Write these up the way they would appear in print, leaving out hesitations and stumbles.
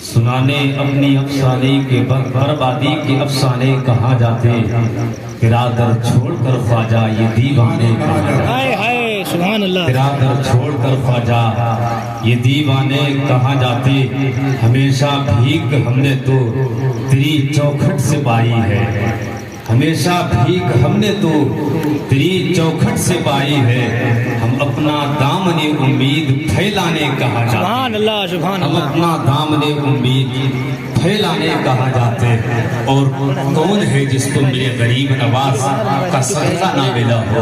سنانے اپنی افسانے کے بربادی کے افسانے کہاں جاتے، تیرا در چھوڑ کر خواجہ یہ دیوانے کہاں جاتے، سبحان اللہ، تیرا در چھوڑ کر خواجہ یہ دیوانے کہاں جاتے، ہمیشہ بھیک ہم نے تو تیری چوکھٹ سے پائی ہے، ہمیشہ بھیک ہم نے تو تیری چوکھٹ سے پائی ہے، ہم اپنا دامن امید پھیلانے کہاں جاتے، سبحان اللہ، سبحان ہم اللہ، اپنا دامن امید پھیلانے کہاں جاتے، اور کون ہے جس کو میرے غریب نواز کا صدقہ نہ ملا ہو،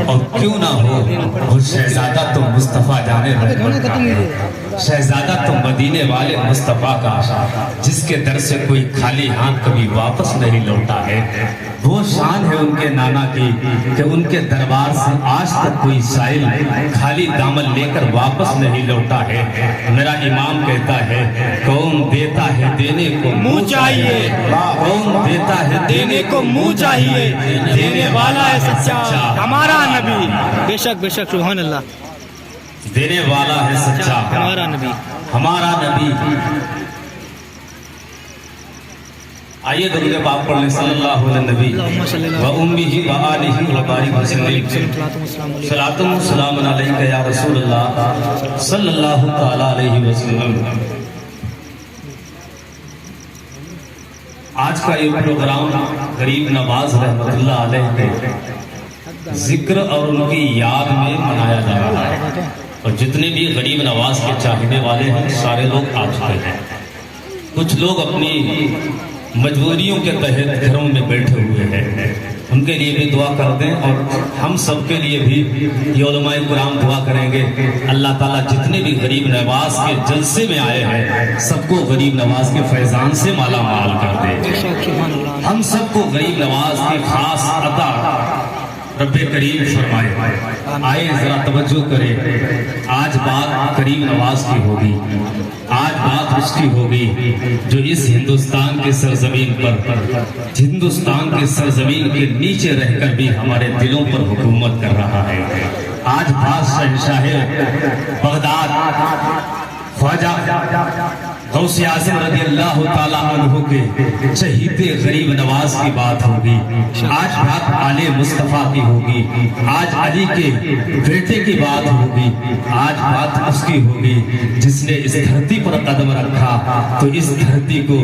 اور کیوں نہ ہو وہ شہزادہ تو مصطفیٰ جانے رحمت کا ہے، شہزادہ تو مدینے والے مصطفیٰ کا، جس کے در سے کوئی خالی ہاتھ کبھی واپس نہیں لوٹا ہے، وہ شان ہے ان کے نانا کی کہ ان کے دربار سے آج تک کوئی سائل خالی دامن لے کر واپس نہیں لوٹا ہے۔ میرا امام کہتا ہے کون دیتا ہے دینے کو منہ چاہیے، کون دیتا ہے دینے کو منہ چاہیے، دینے والا ہے سچا ہمارا نبی، بے شک بے شک، سبحان اللہ، دینے والا ہے سچا ہمارا نبی، ہمارا نبی۔ آئیے درود پاک پڑھ لیں صلی اللہ علیہ نبی و امہ و آلہ و بارک وسلم، صلاۃ و سلام علیک یا رسول اللہ صلی اللہ تعالی علیہ وسلم۔ آج کا یہ پروگرام غریب نواز رحمت اللہ علیہ کے ذکر اور ان کی یاد میں منایا جا رہا ہے، اور جتنے بھی غریب نواز کے چاہنے والے ہیں سارے لوگ آ چکے ہیں، کچھ لوگ اپنی مجبوریوں کے تحت گھروں میں بیٹھے ہوئے ہیں، ان کے لیے بھی دعا کر دیں، اور ہم سب کے لیے بھی یہ علماء کرام دعا کریں گے اللہ تعالیٰ جتنے بھی غریب نواز کے جلسے میں آئے ہیں سب کو غریب نواز کے فیضان سے مالا مال کر دے، ہم سب کو غریب نواز کی خاص عطا رب کریم فرمائے۔ آئے ذرا توجہ کرے، آج بات کریم نواز کی ہوگی، آج بات اس کی ہوگی جو اس ہندوستان کے سرزمین پر، ہندوستان کے سرزمین کے نیچے رہ کر بھی ہمارے دلوں پر حکومت کر رہا ہے۔ آج بات شہنشاہ بغداد خواجہ غوث اعظم رضی اللہ تعالیٰ عنہ کے شہید غریب نواز کی بات ہوگی، آج بات آل مصطفیٰ کی ہوگی، آج علی کے بیٹے کی بات ہوگی، آج بات اس کی ہوگی جس نے اس دھرتی پر قدم رکھا تو اس دھرتی کو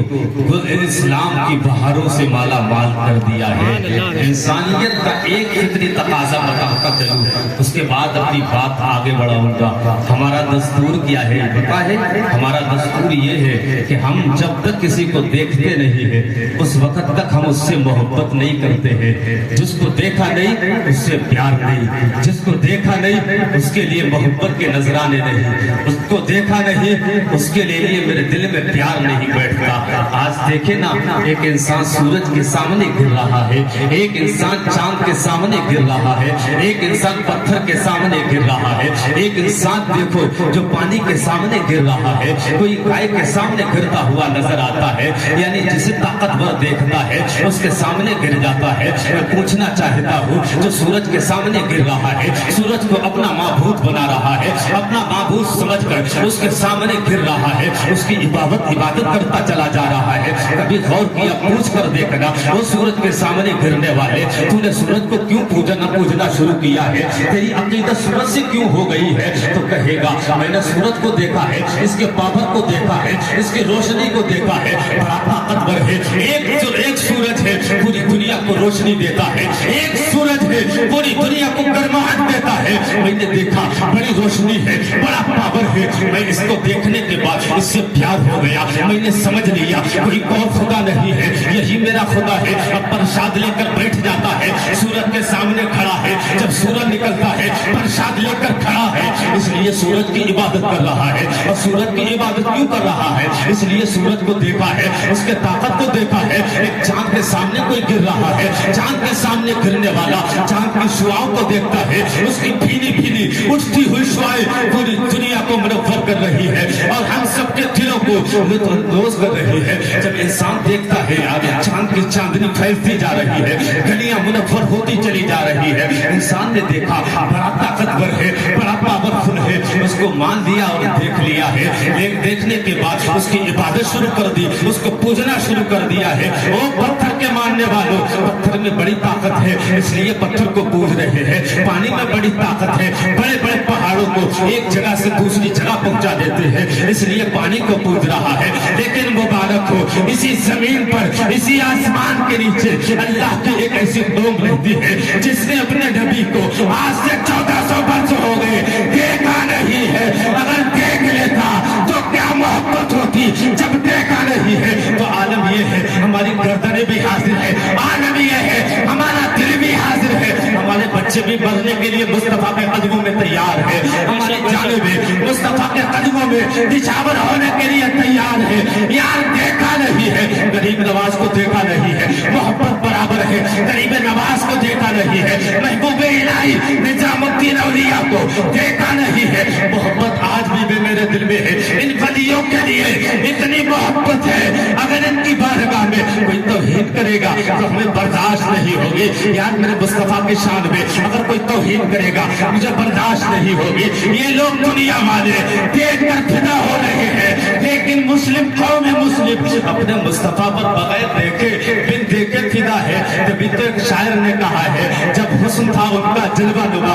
اسلام کی بہاروں سے مالا مال کر دیا ہے۔ انسانیت کا ایک اتنی تقاضا بتاتا چلوں، اس کے بعد اپنی بات آگے بڑھاؤں گا۔ ہمارا دستور کیا ہے پتہ ہے؟ ہمارا دستور یہ ہے کہ ہم جب تک کسی کو دیکھتے نہیں ہیں اس وقت تک ہم اس سے محبت نہیں کرتے ہیں، جس کو دیکھا نہیں اس سے پیار نہیں، جس کو دیکھا نہیں اس کے لیے محبت کے نذرانے نہیں، اس کو دیکھا نہیں اس کے لیے میرے دل میں پیار نہیں بیٹھتا۔ آج دیکھیں نا، ایک انسان سورج کے سامنے گر رہا ہے، ایک انسان چاند کے سامنے گر رہا ہے، ایک انسان پتھر کے سامنے گر رہا ہے، ایک انسان دیکھو جو پانی کے سامنے گر رہا ہے، کوئی گائے کے سامنے گرتا ہوا نظر آتا ہے، یعنی جسے طاقتور دیکھتا ہے اس کے سامنے گر جاتا ہے۔ میں پوچھنا چاہتا ہوں جو سورج کے سامنے گر رہا ہے، سورج کو اپنا معبود بنا رہا ہے، اپنا معبود سمجھ کر اس کے سامنے گر رہا ہے، اس کی عبادت کرتا چلا جا رہا ہے، کبھی غور کیا پوچھ کر دیکھنا وہ سورج کے سامنے گرنے والے تو نے سورج کو کیوں پوجنا شروع کیا ہے، تیری عقیدت سورج سے کیوں ہو گئی ہے؟ تو کہے گا میں نے سورج کو دیکھا ہے، اس کے پاور کو دیکھا ہے، اس کی روشنی کو دیکھا ہے، بڑا طاقتور ہے، ایک سورج ہے پوری دنیا کو روشنی دیتا ہے، ایک سورج ہے پوری دنیا کو گرماہٹ دیتا ہے، میں نے دیکھا بڑی روشنی ہے، بڑا پاور ہے، میں اس کو دیکھنے کے بعد اس سے پیار ہو گیا، میں نے سمجھ لیا کوئی اور خدا نہیں ہے، یہی میرا خدا ہے۔ اب پرشاد لے کر بیٹھ جاتا ہے، سورج کے سامنے کھڑا ہے، جب سورج نکلتا ہے پرشاد لے کر کھڑا ہے، اس لیے سورج کی عبادت کر رہا ہے۔ اور سورج کی عبادت کیوں کر رہا ہے؟ اس لیے سورج کو دیکھا ہے، اس کے طاقت کو دیکھا ہے، ایک چاند کے سامنے کوئی گر رہا ہے، چاند کے سامنے گرنے والا چاند کی شعاؤں کو دیکھتا ہے، اس کی بھینی بھینی اٹھتی ہوئی شعائیں پوری دنیا کو منور کر رہی ہے اور ہم سب کے دلوں کو لطف کر رہی ہے۔ جب انسان دیکھتا ہے چاند کی چاندنی پھیلتی جا رہی ہے، گلیاں منور ہوتی چلی جا رہی ہے، انسان نے دیکھا بڑا طاقتور ہے، بڑا پاورفل ہے، اس کو مان لیا اور دیکھ لیا ہے، دیکھنے کے بعد बाद उसकी इबादत शुरू कर दी, उसको पूजना शुरू कर दिया है। वो पत्थर के मानने वालों, पत्थर में बड़ी ताकत है इसलिए पत्थर को पूज रहे हैं। पानी में बड़ी ताकत है, बड़े बड़े पहाड़ों को एक जगह से दूसरी जगह पहुंचा देते हैं इसलिए पानी को पूज रहा है। लेकिन मुबारक हो, इसी जमीन पर, इसी आसमान के नीचे अल्लाह की एक ऐसी कौम रहती है जिसने अपने नबी को आज से 1400 वर्ष हो गए देखा नहीं है। अगर देख लेता तो क्या मोहब्बत होती, जब देखा नहीं है तो आलम ये है हमारी गर्दनें भी हाजिर है, आलम ये है हमारा दिल भी हाजिर है, हमारे बच्चे भी मरने के लिए मुस्तफा के कदमों में तैयार है, हमारी जाने भी मुस्तफा के कदमों में निछावर होने के लिए तैयार है। यार देखा नहीं है, गरीब नवाज को देखा नहीं है, मोहब्बत बराबर है, गरीब नवाज को देखा नहीं है, महबूब इलाही निजामुद्दीन औलिया को देखा नहीं है। मोहब्बत आज भी मेरे दिल में है, इन वलियों के लिए इतनी मोहब्बत है, अगर इनकी बारगाह में कोई तौहीन करेगा तो हमें बर्दाश्त नहीं होगी। यार मेरे मुस्तफा की शान में अगर कोई तौहीन करेगा मुझे बर्दाश्त नहीं होगी। ये लोग दुनिया वाले देख कर फिदा हो रहे हैं, लेकिन मुस्लिम कौम है, मुस्लिम अपने मुस्तफा पर बगैर देखे बिन देखे फिदा है। तभी तो एक शायर ने कहा है जब हुस्न था उनका जलवा नुमा,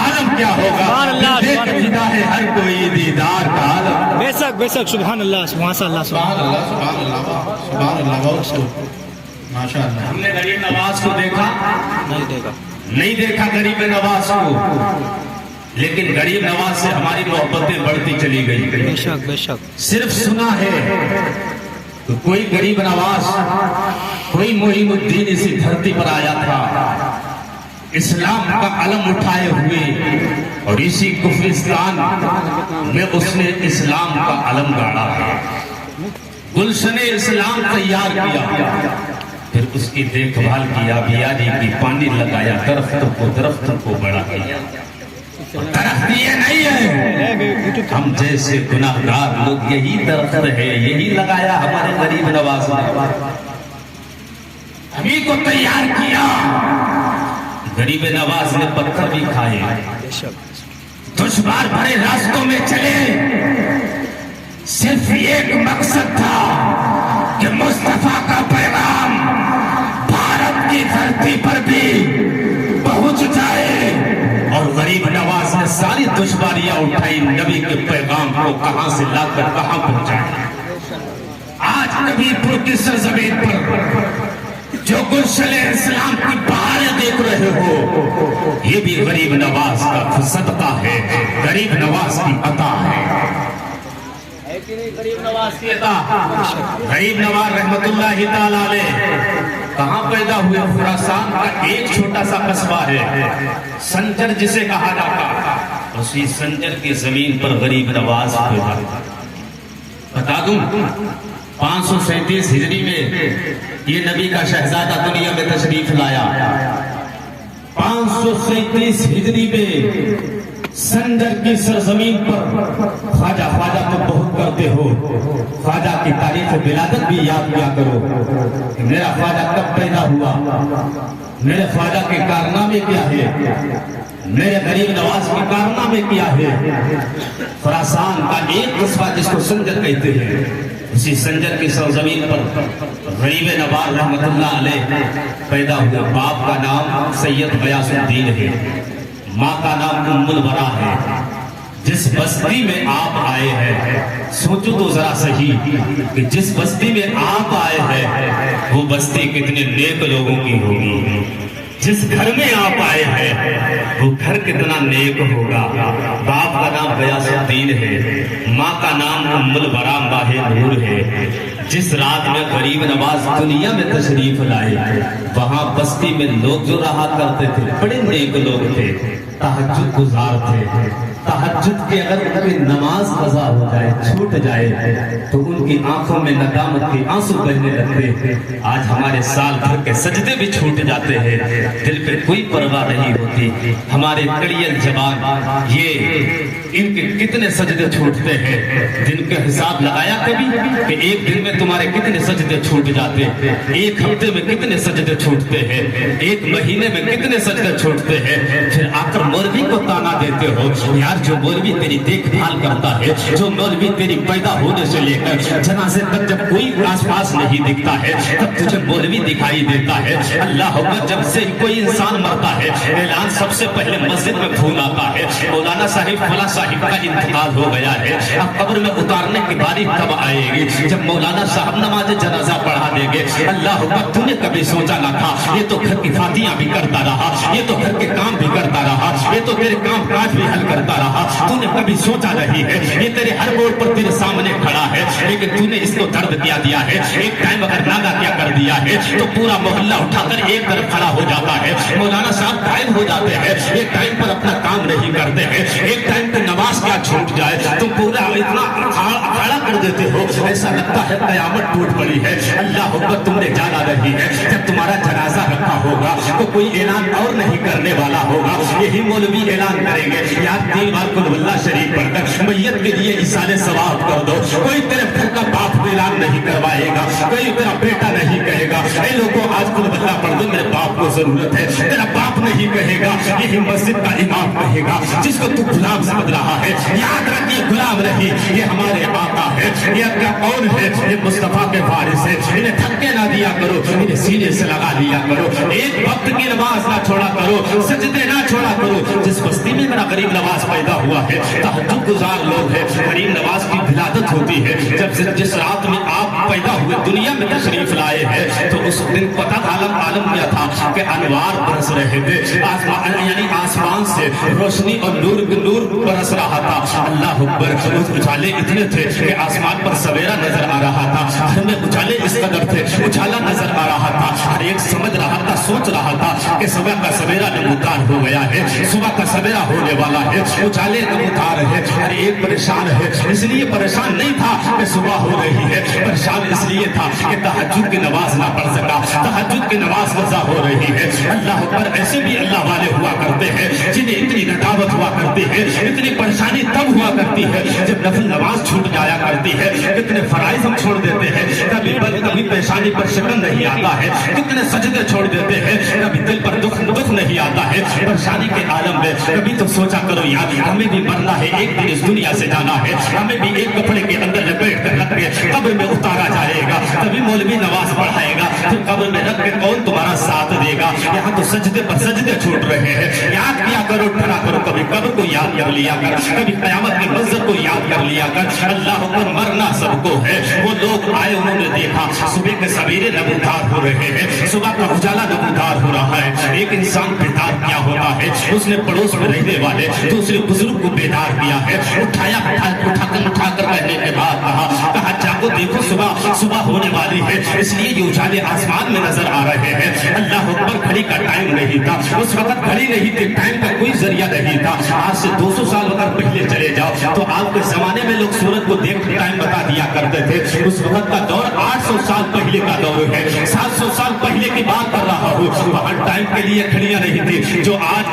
आलम क्या होगा, देख के फिदा है हर कोई दीदार का आलम। बेशक बेशक सुभान अल्लाह सुभान अल्लाह सुभान अल्लाह सुभान अल्लाह सुभान अल्लाह। बहुत खूब, माशाअल्लाह। हमने गरीब नवाज को देखा नहीं देखा गरीब नवाज को, लेकिन गरीब नवाज से हमारी मोहब्बतें बढ़ती चली गई। बेशक बेशक सिर्फ सुना है तो कोई गरीब नवाज, कोई मोइनुद्दीन इसी धरती पर आया था इस्लाम का अलम उठाए हुए, और इसी कुफरिस्तान में उसने इस्लाम का अलम गाड़ा है। गुलशने इस्लाम तैयार किया, फिर उसकी देखभाल किया, बियारी की, पानी लगाया, दरख्तों को बड़ा किया। दरख्त ये नहीं है, हम जैसे गुनाहगार लोग यही दरख्त है, यही लगाया हमारे गरीब नवाज ने, हमी को तैयार किया। गरीब नवाज ने पत्थर भी खाए, दुश्वार भरे रास्तों में चले, सिर्फ एक मकसद था कि मुस्तफा का पैगाम भारत की धरती पर भी पहुंच जाए। और गरीब नवाज ने सारी दुश्वारियां उठाई, नबी के पैगाम को कहां से लाकर कहां पहुंचाया। आज नबीपुर की सरजमीन पर जो गुलशन इस्लाम की बहारें देख रहे हो, ये भी गरीब नवाज का सदका है, गरीब नवाज की अता है। गरीब नवाज की अता, गरीब नवाज रहमतुल्लाहि तआला अलैह कहाँ पैदा हुए? खुरासान का एक छोटा सा कस्बा है संजर जिसे कहा जाता, उसी संजर की जमीन पर गरीब नवाज पैदा। बता दूं 537 हिजरी में ये नबी का शहजादा दुनिया में तशरीफ लाया। 537 हिजरी में संजर की सरजमीन पर ख्वाजा ख्वाजा तो बहुत करते हो, ख्वाजा की तारीख विलादत भी याद किया करो कि मेरा ख्वाजा कब पैदा हुआ, मेरे ख्वाजा के कारनामे क्या है, मेरे गरीब नवाज के कारनामे क्या है। खुरासान का एक कस्बा जिसको संजर कहते हैं, उसी संजर की सरजमीन पर गरीब नवाज रहमतुल्लाह अलैह पैदा हुआ। बाप का नाम सैयद गयासुद्दीन है, माँ का नाम उम्मुल बरा है। जिस बस्ती में आप आए हैं, सोचो तो जरा सही कि जिस बस्ती में आप आए हैं वो बस्ती कितने नेक लोगों की होगी। जिस घर में आप आए हैं वो घर कितना नेक होगा। बाप का नाम गयासुद्दीन है, माँ का नाम उम्मुल बरा माहे नूर है। जिस रात में गरीब नवाज दुनिया में तशरीफ लाए, वहां बस्ती में लोग जो रहा करते थे बड़े नेक लोग थे, तहज्जुद गुजार थे। तहज्जुद के अगर उनकी नमाज कज़ा हो जाए, छूट जाए, तो उनकी आंखों में नदामत के आंसू बहने लगते। आज हमारे साल भर के सजदे भी छूट जाते हैं, दिल पे कोई परवाह नहीं होती। हमारे कड़ियल जवान ये इनके कितने सजदे छूटते हैं। दिन का हिसाब लगाया कभी कि एक दिन में तुम्हारे कितने सजदे छूट जाते हैं, एक हफ्ते में कितने सजदे छूटते हैं, एक महीने में कितने सजदे छूटते हैं। फिर आकर मौलवी को ताना देते हो, यार जो मौलवी तेरी देखभाल करता है, जो मौलवी तेरी पैदा होने से लेकर जनाजे तक जब कोई आसपास नहीं दिखता है तब तुझे मौलवी दिखाई देता है। अल्लाह अकबर, जब से कोई इंसान मरता है ऐलान सबसे पहले मस्जिद में फूल आता है, मौलाना साहिब फला साहिब का इंतकाल हो गया है, अब कब्र में उतारने की बारी तब आएगी जब मौलाना साहब नमाज जनाजा पढ़ा देंगे। अल्लाह अकबर, तूने कभी सोचा ना था ये तो घर की फातियां भी करता रहा, ये तो घर के काम भी करता रहा, ये तो तेरे काम काज भी हल करता रहा, तूने कभी सोचा नहीं है ये तेरे हर मोड़ पर तेरे सामने खड़ा है, लेकिन तूने इसको दर्द क्या दिया है। एक टाइम अगर नागा क्या कर दिया है तो पूरा मोहल्ला उठाकर एक तरफ खड़ा हो जाता है, मौलाना साहब गायब हो जाते हैं, एक टाइम पर अपना काम नहीं करते हैं, एक टाइम पर नमाज क्या छूट जाए तो पूरा इतना अखाड़ा कर देते हो, ऐसा लगता है कयामत टूट पड़ी है। अल्लाह अकबर, तुमने जाना नहीं है जब तुम्हारा जनाजा रखा होगा तो कोई ऐलान और नहीं करने वाला होगा, यही मौलवी ऐलान करेंगे यार 3 बार कुल वल्लाह शरीफ पढ़कर मैयत के लिए इसाले सवाब कर दो। कोई तेरे घर का बाप ऐलान नहीं करवाएगा, कोई तेरा बेटा नहीं कहेगा ऐ लोगों आज कुल वल्लाह पढ़ दो, मेरे बाप को जरूरत है, तेरा बाप नहीं कहेगा, यही मस्जिद का इमाम कहेगा जिसको तू गुलाम समझ रहा है। याद रखिए, गुलाम नहीं, ये हमारे आका है, ये क्या कौन है, ये मुस्तफा के वारिस है, इन्हें धक्के ना दिया करो, इन्हें सीने से लगा लिया करो, एक वक्त की नमाज ना छोड़ा करो, सजदे ना छोड़ा करो। जिस बस्ती में मेरा गरीब नवाज पैदा हुआ है, तहज्जुद गुजार लोग हैं, गरीब नवाज की विलादत होती है, जब जिस रात में आप पैदा हुए दुनिया में तशरीफ लाए हैं तो उस दिन पता आलम क्या था कि अनवार बरस रहे थे, आसमान यानी आसमान से रोशनी और नूर बरस रहा था। अल्लाह अकबर, उजाले इतने थे कि आसमान पर सवेरा नजर आ रहा था, घर में उजाले इस कदर थे, उजाला नजर आ रहा था, हर एक समझ रहा था, सोच रहा था कि सुबह का सवेरा नमूदार हो गया है, सुबह का सवेरा होने वाला है, उजाले नमूदार है, हर एक परेशान है। इसलिए परेशान नहीं था कि सुबह हो रही है, परेशान इसलिए था कि तहज्जुद की नमाज ना पढ़ सका, तहज्जुद की नमाज कज़ा हो रही है। अल्लाह पर ऐसे भी अल्लाह वाले हुआ करते हैं जिन्हें इतनी नदावत हुआ करती है, इतनी परेशानी तब हुआ करती है जब नफल नमाज छूट जाया करती है, कितने फराइज हम छोड़ देते हैं, कभी पेशानी पर शिकन नहीं आता है, कितने सजदे छोड़ देते हैं, कभी दिल पर दुख नहीं आता है, परेशानी के आलम में। कभी तो सोचा करो यार, हमें भी मरना है, एक दिन इस दुनिया से जाना है, हमें भी एक कपड़े के अंदर लपेट कर रख के कब्र में उतारा जाएगा, तभी मौलवी नमाज पढ़ाएगा, फिर कब्र में रख के कौन तुम्हारा साथ देगा। यहाँ तो सजदे पर सजदे छूट रहे हैं। याद किया करो, ठहरा करो, कभी कब्र को याद कर लिया कर, कभी कयामत के मंजर को याद कर लिया कर। अल्लाह पर मरना सबको है। वो लोग आए, उन्होंने देखा सुबह के सवेरे नमूदार हो रहे हैं, सुबह का उजाला नमूदार हो रहा है। एक इंसान बेदार क्या होता है, उसने पड़ोस में रहने वाले दूसरे बुजुर्ग को बेदार किया है, उठाकर रहने के बाद कहा जागो, देखो सुबह होने वाली है, इसलिए ये उजाले आसमान में नजर आ रहे हैं। अल्लाह अकबर, घड़ी का टाइम नहीं था उस वक्त, घड़ी नहीं थी, टाइम का कोई जरिया नहीं था। आज से 200 साल अगर पहले चले जाओ तो आज के जमाने में लोग सूरज को देख टाइम बता दिया करते थे। उस वक्त का दौर 800 साल पहले का दौर है, 700 साल पहले की बात कर रहा हूँ। वहाँ टाइम के लिए घड़ियां नहीं थी, जो आज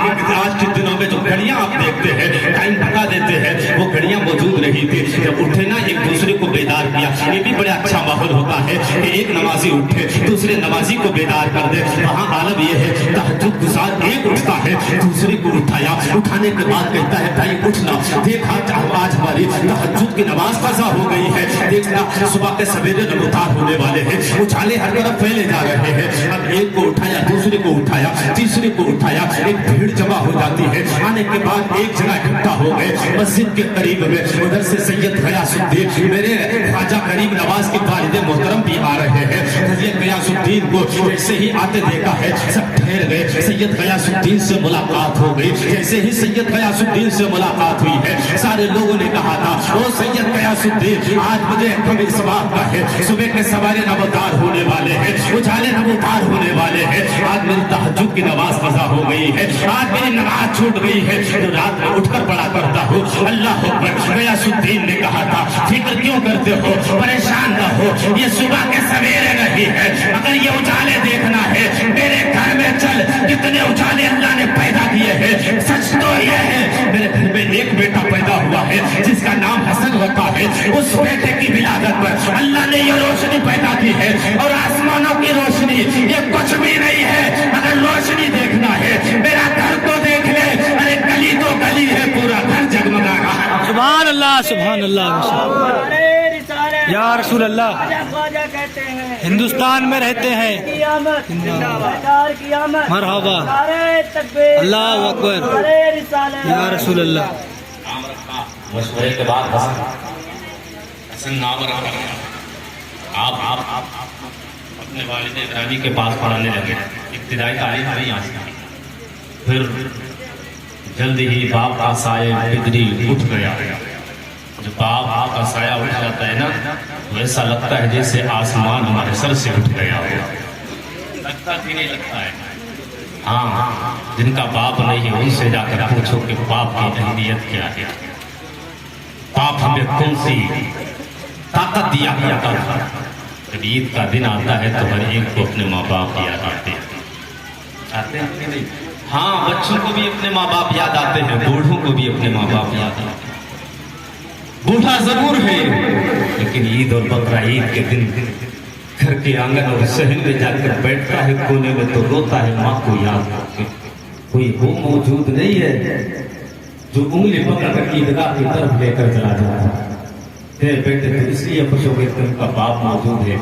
के दिनों में जो घड़ियां आप देखते हैं टाइम बता देते हैं, वो घड़ियां मौजूद नहीं थी। जब उठे ना, एक दूसरे को बेदार किया, ये भी बड़ा अच्छा माहौल होता है कि एक नमाजी उठे दूसरे नमाजी को बेदार कर दे। वहाँ आलम ये है, तहज्जुद गुजार एक उठता है, दूसरे को उठाया, उठाने के बाद कहता है भाई उठना, देखा आज हमारी तहज्जुद की नमाज कज़ा हो गई है, देखना सुबह के सवेरे नमूदार होने वाले हैं, उछाले हर तरफ फैले जा रहे हैं। अब एक को उठाया, दूसरे को उठाया, तीसरे को उठाया, एक भीड़ जमा हो जाती है। आने के बाद एक जगह इकट्ठा हो गए मस्जिद के करीब में, उधर से सैयद गयासुद्दीन, मेरे ख्वाजा गरीब नवाज के वालिद मोहतरम भी आ रहे हैं। सैयद गयासुद्दीन को जैसे ही आते देखा है, सब ठहर गए। सैयद गयासुद्दीन से मुलाकात हो गई। जैसे ही सैयद गयासुद्दीन से मुलाकात हुई है, सारे लोगों ने कहा था, ओ सैयद गयासुद्दीन, आज मुझे कभी सवाब का है, सुबह के सवारे नमूदार होने वाले हैं, उजाले नमूदार होने वाले हैं, आज मेरी तहज्जुद की नमाज कज़ा हो गई है, आज मेरी नमाज छूट गई है, जो रात में उठकर पढ़ा करता हूँ। अल्लाह अकबर। गयासुद्दीन ने कहा था, फिक्र क्यों करते हो, परेशान न हो, ये सुबह के सवेरे नहीं है, अगर ये उजाले देखना है मेरे घर में चल, कितने उजाले अल्लाह ने पैदा किए हैं। सच तो ये है, मेरे घर में एक बेटा पैदा हुआ ہوتا ہے اس بیٹے کی ولادت پر اللہ نے یہ روشنی پیدا کی ہے اور آسمانوں کی روشنی یہ کچھ بھی نہیں ہے اگر روشنی دیکھنا ہے میرا گھر کو دیکھ لے ارے گلی تو گلی ہے پورا گھر جگمگا رہا ہے سبحان اللہ یا رسول اللہ ہندوستان میں رہتے ہیں مرحبا اللہ اکبر یا رسول اللہ مشورے کے بعد حسن نام رکھا آپ اپنے والد گرامی کے پاس پڑھنے لگے ابتدائی تعلیم نہیں آتی پھر جلد ہی باپ کا سایہ بدری اٹھ گیا جب باپ کا سایہ اٹھ جاتا ہے نا تو ایسا لگتا ہے جیسے آسمان ہمارے سر سے اٹھ گیا لگتا بھی نہیں لگتا ہے ہاں جن کا باپ نہیں ہے ان سے جا کر پوچھو کہ باپ کی اہمیت کیا ہے باپ ہمیں کون سی طاقت دیا کرتا تھا جب عید کا دن آتا ہے تو ہر ایک کو اپنے ماں باپ یاد آتے ہیں ہاں بچوں کو بھی اپنے ماں باپ یاد آتے ہیں بوڑھوں کو بھی اپنے ماں باپ یاد آتے ہیں بوڑھا ضرور ہے لیکن عید اور بقرہ عید کے دن گھر کے آنگن اور صحن میں جا کر بیٹھتا ہے کونے میں تو روتا ہے ماں کو یاد کر کے کوئی وہ موجود نہیں ہے جو انگلی پکڑ کر عیدگاہ کی طرف لے کر چلا جاتا ہے بیٹے تو اس لیے خوش ہو گئے تم کا باپ موجود ہے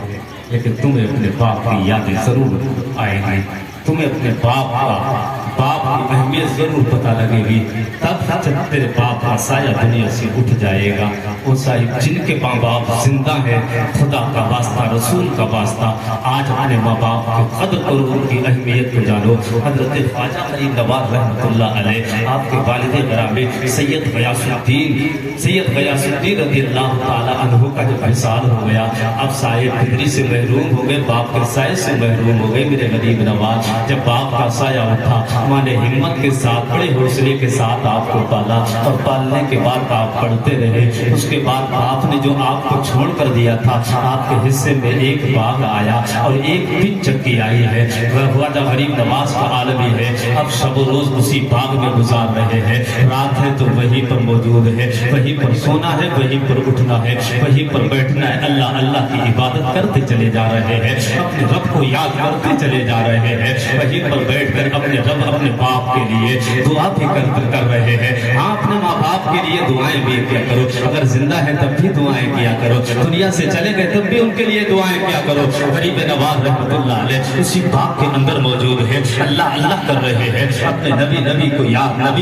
لیکن تمہیں اپنے باپ کی یادیں ضرور آئے گی تمہیں اپنے باپ کی اہمیت ضرور پتہ لگے گی تب جب تیرے باپ کا سایہ دنیا سے اٹھ جائے گا وہ صاحب جن کے ماں باپ زندہ ہیں خدا کا واسطہ رسول کا واسطہ آج اپنے ماں باپ کی قدر کرو ان کی اہمیت کو جانو حضرت خواجہ غریب نواز رحمۃ اللہ علیہ آپ کے والد گرامی سید غیاث الدین رضی اللہ تعالی عنہ کا جب وصال ہو گیا اب سایہ بدری سے محروم ہو گئے باپ کے سائے سے محروم ہو گئے میرے غریب نواز جب باپ کا سایہ اٹھا ماں نے ہمت کے ساتھ بڑے حوصلے کے ساتھ آپ کو پالا اور پالنے کے بعد آپ پڑھتے رہے اس کے بعد باپ نے جو آپ کو چھوڑ کر دیا تھا آپ کے حصے میں ایک باغ آیا اور ایک پن چکی آئی ہے خواجہ غریب نواز کا عالمی ہے اب شب و روز اسی باغ میں گزار رہے ہیں رات ہے تو وہیں پر موجود ہے وہیں پر سونا ہے وہیں پر اٹھنا ہے وہیں پر بیٹھنا ہے اللہ اللہ کی عبادت کرتے چلے جا رہے ہیں اپنے رب کو یاد کرتے چلے جا رہے ہیں وہیں پر بیٹھ کر اپنے رب اپنے باپ کے لیے دعا بھی کر رہے ہیں آپ اپنے ماں باپ کے لیے دعائیں بھی کیا کرو اگر زندہ ہے تب بھی دعائیں کیا کرو دنیا سے چلے گئے تب بھی ان کے لیے دعائیں کیا کرو غریب نواز رحمۃ اللہ علیہ اسی باغ کے اندر موجود ہے اللہ اللہ کر رہے ہیں اپنے نبی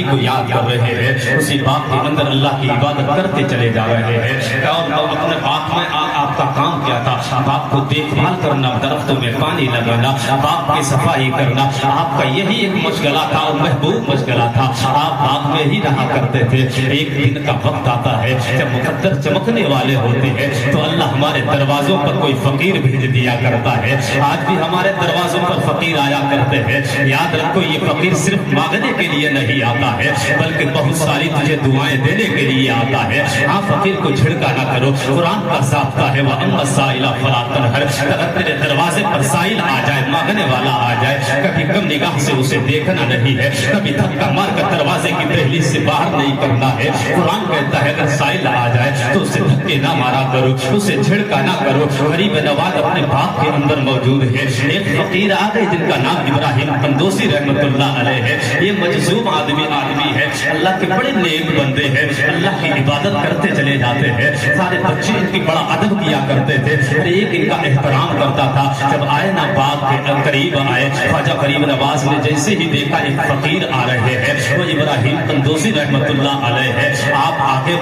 کو یاد کر رہے ہیں اسی باغ کے اندر اللہ کی عبادت کرتے چلے جا رہے ہیں اور اپنے باغ میں آپ کا کام کیا تھا باغ کو دیکھ بھال کرنا درختوں میں پانی لگانا باغ کی صفائی کرنا آپ کا یہی ایک مشغلہ تھا اور محبوب مشغلہ تھا آپ باغ میں ہی رہا کرتے تھے ایک دن کا وقت آتا ہے جب مقدر چمکنے والے ہوتے ہیں تو اللہ ہمارے دروازوں پر کوئی فقیر بھیج دیا کرتا ہے آج بھی ہمارے دروازوں پر فقیر آیا کرتے ہیں یاد رکھو یہ فقیر صرف مانگنے کے لیے نہیں آتا ہے بلکہ بہت ساری تجھے دعائیں دینے کے لیے آتا ہے ہاں فقیر کو جھڑکا نہ کرو قرآن کا ضابطہ ہے وَأَمَّا السَّائِلَ فَلَا تَنْهَرْ اگر تیرے دروازے پر سائل آ جائے مانگنے والا آ جائے کبھی کم نگاہ سے اسے دیکھنا نہیں ہے کبھی دھکا مار کر دروازے کی دہلیز سے باہر نہیں کرنا ہے قرآن کہتا ہے اگر سائل آ جائے تو اسے دھکے نہ مارا کرو اسے جھڑکا نہ کرو غریب نواز اپنے باغ کے اندر موجود ہے ایک فقیر آ گئے جن کا نام ابراہیم قندوسی رحمۃ اللہ علیہ ہے یہ مجذوب آدمی ہے اللہ کے بڑے نیک بندے ہیں اللہ کی عبادت کرتے چلے جاتے ہیں سارے بچے ان کی بڑا ادب کیا کرتے تھے ہر ایک ان کا احترام کرتا تھا جب آئے نا باغ کے قریب آئے خواجہ غریب نواز نے جیسے ہی دیکھا ایک فقیر آ رہے ہیں وہ ابراہیم قندوسی رحمۃ اللہ علیہ ہے آپ آگے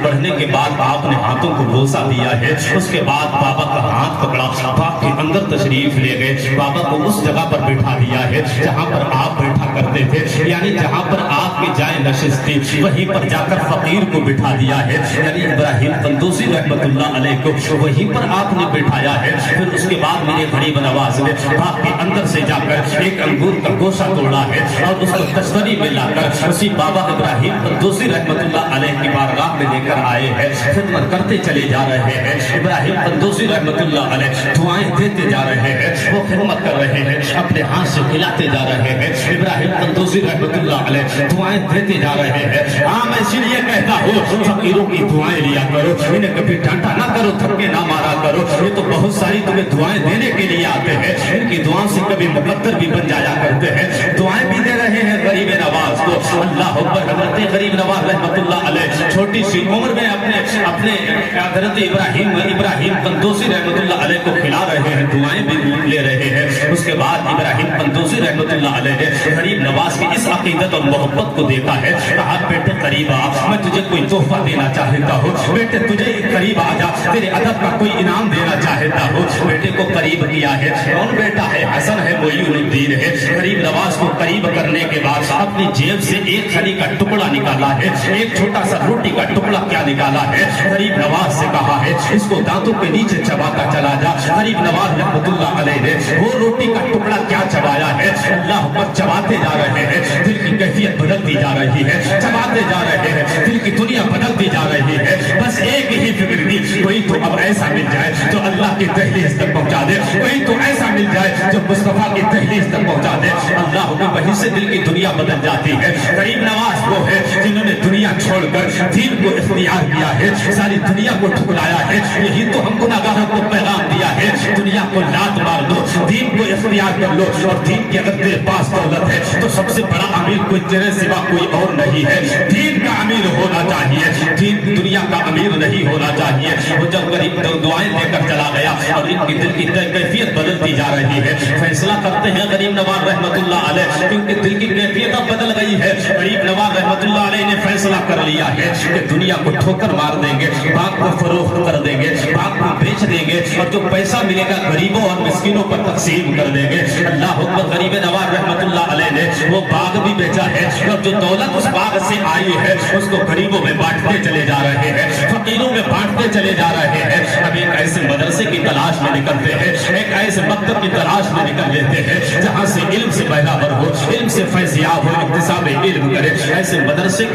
بڑھنے کے بعد آپ نے ہاتھوں کو بوسہ دیا ہے اس کے بعد بابا کا ہاتھ پکڑا باغ کے اندر تشریف لے گئے بابا کو اس جگہ پر بٹھا دیا ہے جہاں پر آپ بیٹھا کرتے تھے یعنی جہاں پر آپ کی جائے نشست تھی وہیں پر جا کر فقیر کو بٹھا دیا ہے یعنی ابراہیم قندوسی رحمۃ اللہ علیہ کو وہی वहीं पर आपने बिठाया है। फिर उसके बाद मेरे गरीब नवाज ने बाग के अंदर से जाकर एक अंगूर का गोशा तोड़ा है और उसको तश्तरी में लाकर उसी बाबा इब्राहिम कंदूसी रहमतुल्लाह अलैह की बारगाह में लेकर आए हैं। खिदमत करते चले जा रहे हैं। इब्राहिम कंदूसी रहमतुल्लाह अलैह दुआएं देते जा रहे हैं, वो खिदमत कर रहे हैं, अपने हाथ से खिलाते जा रहे हैं। इब्राहिम कंदूसी रहमतुल्लाह अलैह दुआएं देते जा रहे हैं। हाँ, मैं इसीलिए कहता हूँ फकीरों की दुआएं लिया करो, इन्हें कभी डांटा ना करो, थप्पे ना मारा करो। ये तो बहुत सारी तुम्हें दुआएं देने के लिए आते हैं, इनकी दुआओं से कभी मुकद्दर भी बन जाया करते हैं। दुआएं भी दे रहे हैं गरीब नवाज को। अल्लाह अकबर। हज़रत गरीब नवाज रहमतुल्लाह अलैह छोटी सी उम्र में अपने हज़रत इब्राहिम कंदूसी रहमतुल्लाह अलैह को खिला रहे हैं, दुआएं भी ले रहे हैं। उसके बाद इब्राहिम कंदूसी रहमतुल्लाह अलैह ने गरीब नवाज की इस अकीदत और मोहब्बत को देखा है। कहा, बेटे करीब आ, मैं तुझे कोई तोहफा देना चाहता हूँ। बेटे तुझे करीब आ जा, तेरे अदब का कोई इनाम देना चाहता हूँ। बेटे को करीब किया है। कौन बेटा है? हसन है, मोइनुद्दीन है। गरीब नवाज को करीब करने के बाद अपनी जेब से एक खली का टुकड़ा निकाला है, एक छोटा सा रोटी का टुकड़ा क्या निकाला है। गरीब नवाज से कहा है, इसको दांतों के नीचे चबाता चला जा। गरीब नवाज रहमतुल्लाह अलैह ने वो रोटी का टुकड़ा क्या चबाया है, अल्लाह पर चबाते जा रहे हैं। दिल की कैफियत बदलती जा रही है, चबाते जा रहे हैं, दिल की दुनिया बदलती जा रही है। बस एक ही फिक्र थी, कोई तो अब ऐसा मिल जाए जो अल्लाह की दहलीज तक पहुंचा दे, कोई तो ऐसा मिल जाए जो मुस्तफा की दहलीज तक पहुंचा दे। अल्लाह की वहीं से दिल की दुनिया बदल जाती है। गरीब नवाज वो है जिन्होंने दुनिया छोड़कर दीन को इख्तियार किया है, सारी दुनिया को ठुकराया है। यही तो हम गुनाहगारों को पैगाम दिया है, दुनिया को लात मार दो, दीन को इख्तियार कर लो। और दीन की अगर तेरे पास दौलत है तो सबसे बड़ा अमीर कोई तेरे सिवा कोई और नहीं है। दीन का अमीर होना चाहिए, दीन दुनिया का अमीर नहीं होना चाहिए। वो जब गरीब दुआएं देकर चला गया और इनकी दिल की कैफियत बदलती जा रही है। फैसला करते हैं गरीब नवाज रहमतुल्लाह अलैह, क्योंकि दिल की कैफियत अब बदल गई है। गरीब नवाज रहमतुल्लाह अलैह ने फैसला कर लिया है कि दुनिया को ठोकर मार देंगे, बाग को फरोख्त कर देंगे, बाग को बेच देंगे और जो पैसा मिलेगा गरीबों और मिस्किनों पर तकसीम कर देंगे। अल्लाह अकबर। गरीब नवाज रहमतुल्लाह अलैह ने वो बाग भी बेचा है और जो दौलत उस बाग से आई है उसको गरीबों में बांटते चले जा रहे हैं, फकीरों में बांटते चले जा रहे हैं। अब एक ऐसे मदरसे की तलाश में निकलते हैं, एक ऐसे मकतब की तलाश में निकल लेते हैं जहाँ से इल्म से पैदावर हो, इल्म से फैज़याब हो, इक्तिसाब इल्म करे। ऐसे मदरसे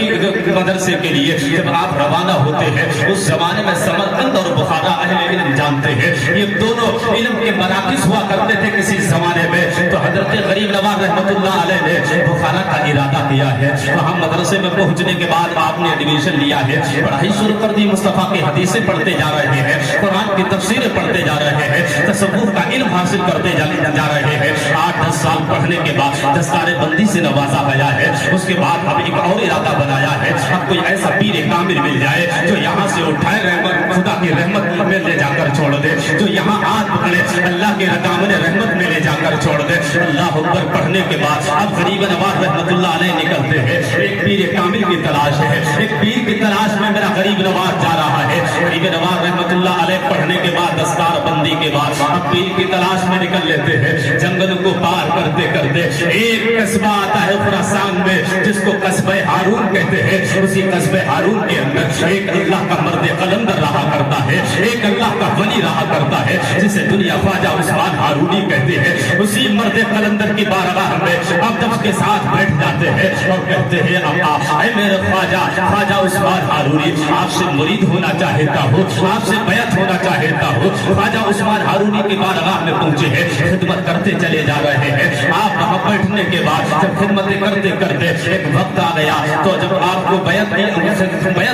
के लिए जब आप रवाना होते हैं, उस जमाने में समरकंद और बुखारा अहले इल्म जानते हैं, ये दोनों इल्म के मराकिज़ हुआ करते थे किसी जमाने में। तो हजरत गरीब नवाज रहमतुल्लाह अलैह ने बुखारा का इरादा किया है। वहाँ मदरसे में पहुँचने के बाद आपने एडमिशन लिया है, पढ़ाई शुरू कर दी, मुस्तफा की हदीसें पढ़ते जा रहे हैं, कुरान की तफसीरें पढ़ते जा रहे हैं, तसव्वुफ का इल्म हासिल करते जा रहे हैं। 8-10 साल पढ़ने के बाद दस्तारे बंदी से नवाजा गया है। उसके बाद अब एक और इरादा बनाया है, अब कोई ऐसा पीर कामिल मिल जाए जो यहाँ से उठाए रहमत खुदा की रहमत में ले जाकर छोड़ दे, जो यहाँ हाथ पकड़े अल्लाह के दामन रहमत में ले जाकर छोड़ दे। अल्लाह अकबर। पढ़ने के बाद अब गरीब नवाज रहमतुल्लाह अलैह निकलते हैं, एक पीर कामिल की तलाश है, एक पीर की तलाश में मेरा गरीब नवाज जा रहा है। गरीब नवाज रहमतुल्लाह अलैह पढ़ने के बाद दस्तार बंदी के बाद अब पीर की तलाश में निकल लेते हैं। जंगल को पार करते करते एक कस्बा आता है खुरासान में जिसको कस्बे हारून कहते हैं। उसी कस्बे हारून के अंदर एक अल्लाह का मर्द कलंदर रहा करता है, एक अल्लाह का वली रहा करता है जिसे दुनिया ख्वाजा उस्मान हारूनी कहते हैं। उसी मर्द कलंदर की बारगाह में अब जब उसके साथ बैठ जाते हैं और कहते हैं, अब मेरे ख्वाजा उस्मान हारूनी, आपसे मुरीद होना चाहता हूँ, आपसे बैत होना चाहता हूँ। ख्वाजा उस्मान हारूनी की बारगाह में पहुंचे हैं, खिदमत करते चले जा रहे हैं। आप वहाँ बैठने के बाद जब खिदमत करते करते एक वक्त आ गया तो जब आपको बैत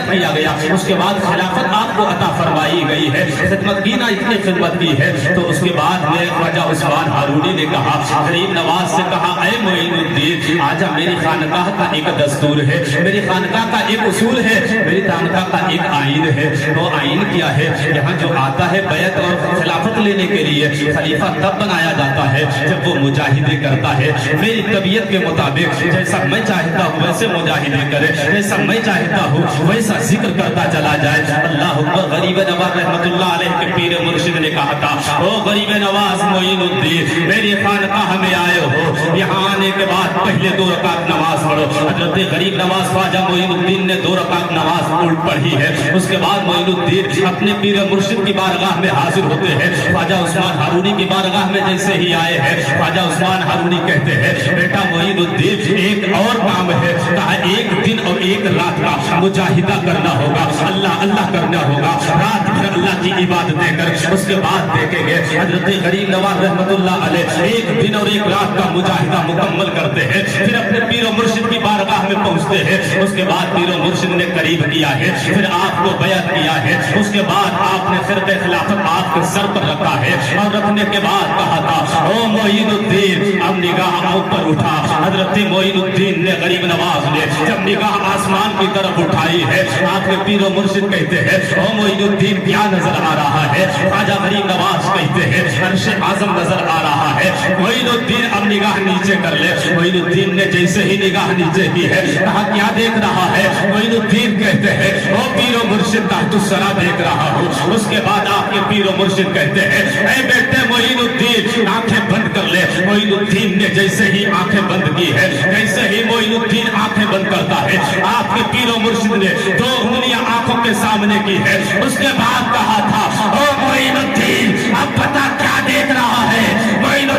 किया गया, उसके बाद खिलाफत आपको अता फरमाई गई है, खिदमत की ना, इतनी खिदमत की है। तो उसके बाद में ख्वाजा उस्मान हारूनी ने कहा, गरीब नवाज से कहा, ऐ मोइनुद्दीन, आजा, मेरी खानकाह का एक दस्तूर है, मेरी खानकाह का एक उसूल है, मेरी खानकाह का एक आइन है। वो आइन क्या है? यहाँ जो आता है बैत और खिलाफत लेने के लिए, खलीफा तब बनाया जाता है जब वो मुजाहिदे करता है मेरी तबीयत के मुताबिक, जैसा मैं चाहता हूँ वैसे मुजाहिदे करे, जैसा मैं चाहता हूँ वैसा जिक्र करता चला जाए। अल्लाह अकबर। गरीब नवाज रहमतुल्लाह अलैह के पीर मुर्शिद ने कहा था, ओ गरीब नवाज मोइनुद्दीन, मेरी खानकाह में आए हो यहाँ आने के बाद पहले 2 रकात नमाज पढ़ो। हजरत गरीब नवाज ख्वाजा मोइनुद्दीन ने 2 रकात नमाज पढ़ी है। उसके बाद मोइनुद्दीन अपने पीर मुर्शिद की बारगाह में हाजिर होते हैं। ख्वाजा उस्मान हारूनी की बारगाह में जैसे ही आए हैं, ख्वाजा उस्मान हारूनी कहते हैं, बेटा मोइनुद्दीन एक और काम है। कहा 1 दिन और 1 रात का मुजाहिदा करना होगा, अल्लाह अल्लाह करना होगा, रात भर अल्लाह की इबादतें कर। उसके बाद देखेंगे हजरत गरीब नवाज रहमतुल्लाह अलैह 1 दिन और 1 रात का मुजाहिदा मुकम्मल करते हैं। फिर अपने पीर मुर्शिद की बारगाह में पहुंचते हैं। उसके बाद पीर मुर्शिद ने करीब किया है, फिर आपको बयात किया है। उसके बाद आपने खिरक़े खिलाफत आपके सर पर रखा है और रखने के बाद कहा था, ओ मोइनुद्दीन, अब निगाह ऊपर उठा। हजरत मोइनुद्दीन ने गरीब नवाज ने जब निगाह आसमान की तरफ उठाई है, आपके पीर मुर्शिद कहते हैं, ओ मोइनुद्दीन क्या नजर आ रहा है? ख्वाजा गरीब नवाज कहते हैं, अर्श आज़म नजर आ रहा है। मोइनुद्दीन अब निगाह नीचे कर ले। मोइनुद्दीन ने जैसे ही निगाह नीचे की है, कहा क्या देख रहा है? मोइनुद्दीन कहते हैं, ओ पीर मुर्शिद ताहतुस्सरा देख रहा हूँ। उसके बाद आपके पीर मुर्शिद कहते हैं, ऐ बेटे मोइनुद्दीन आंखें बंद कर ले। मोइनुद्दीन ने जैसे ही आंखें बंद की है, जैसे ही मोइनुद्दीन आंखें बंद करता है, आपके पीर मुर्शिद ने 2 उंगलियां आंखों के सामने की है। उसके बाद कहा था, ओ मोइनुद्दीन अब पता क्या देख रहा है? मोइनुद्दीन